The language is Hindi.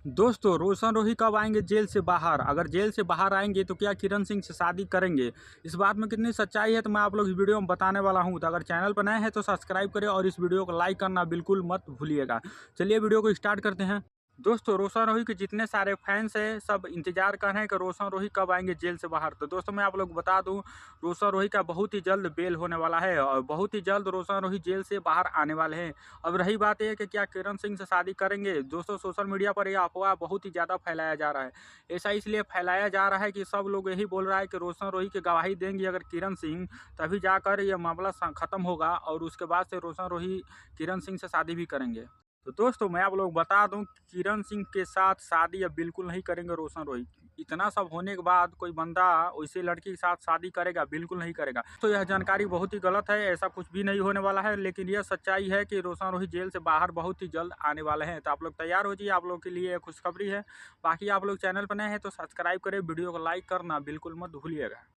दोस्तों रोशन रोही कब आएंगे जेल से बाहर? अगर जेल से बाहर आएंगे तो क्या किरण सिंह से शादी करेंगे? इस बात में कितनी सच्चाई है तो मैं आप लोग इस वीडियो में बताने वाला हूं। तो अगर चैनल पर नए हैं तो सब्सक्राइब करें और इस वीडियो को लाइक करना बिल्कुल मत भूलिएगा। चलिए वीडियो को स्टार्ट करते हैं। दोस्तों रोशन रोही के जितने सारे फैंस हैं सब इंतजार कर रहे हैं कि रोशन रोही कब आएंगे जेल से बाहर। तो दोस्तों मैं आप लोग बता दूं, रोशन रोही का बहुत ही जल्द बेल होने वाला है और बहुत ही जल्द रोशन रोही जेल से बाहर आने वाले हैं। अब रही बात यह कि क्या किरण सिंह से शादी करेंगे, दोस्तों सोशल मीडिया पर यह अफवाह बहुत ही ज़्यादा फैलाया जा रहा है। ऐसा इसलिए फैलाया जा रहा है कि सब लोग यही बोल रहा है कि रोशन रोही की गवाही देंगी अगर किरण सिंह, तभी जाकर यह मामला खत्म होगा और उसके बाद से रोशन रोही किरण सिंह से शादी भी करेंगे। तो दोस्तों मैं आप लोग बता दूं, किरण सिंह के साथ शादी अब बिल्कुल नहीं करेंगे रोशन रोही। इतना सब होने के बाद कोई बंदा उसी लड़की के साथ शादी करेगा? बिल्कुल नहीं करेगा। तो यह जानकारी बहुत ही गलत है, ऐसा कुछ भी नहीं होने वाला है। लेकिन यह सच्चाई है कि रोशन रोही जेल से बाहर बहुत ही जल्द आने वाले हैं। तो आप लोग तैयार हो जाइए, आप लोग के लिए यह खुशखबरी है। बाकी आप लोग चैनल पर नए हैं तो सब्सक्राइब करें, वीडियो को लाइक करना बिल्कुल मत भूलिएगा।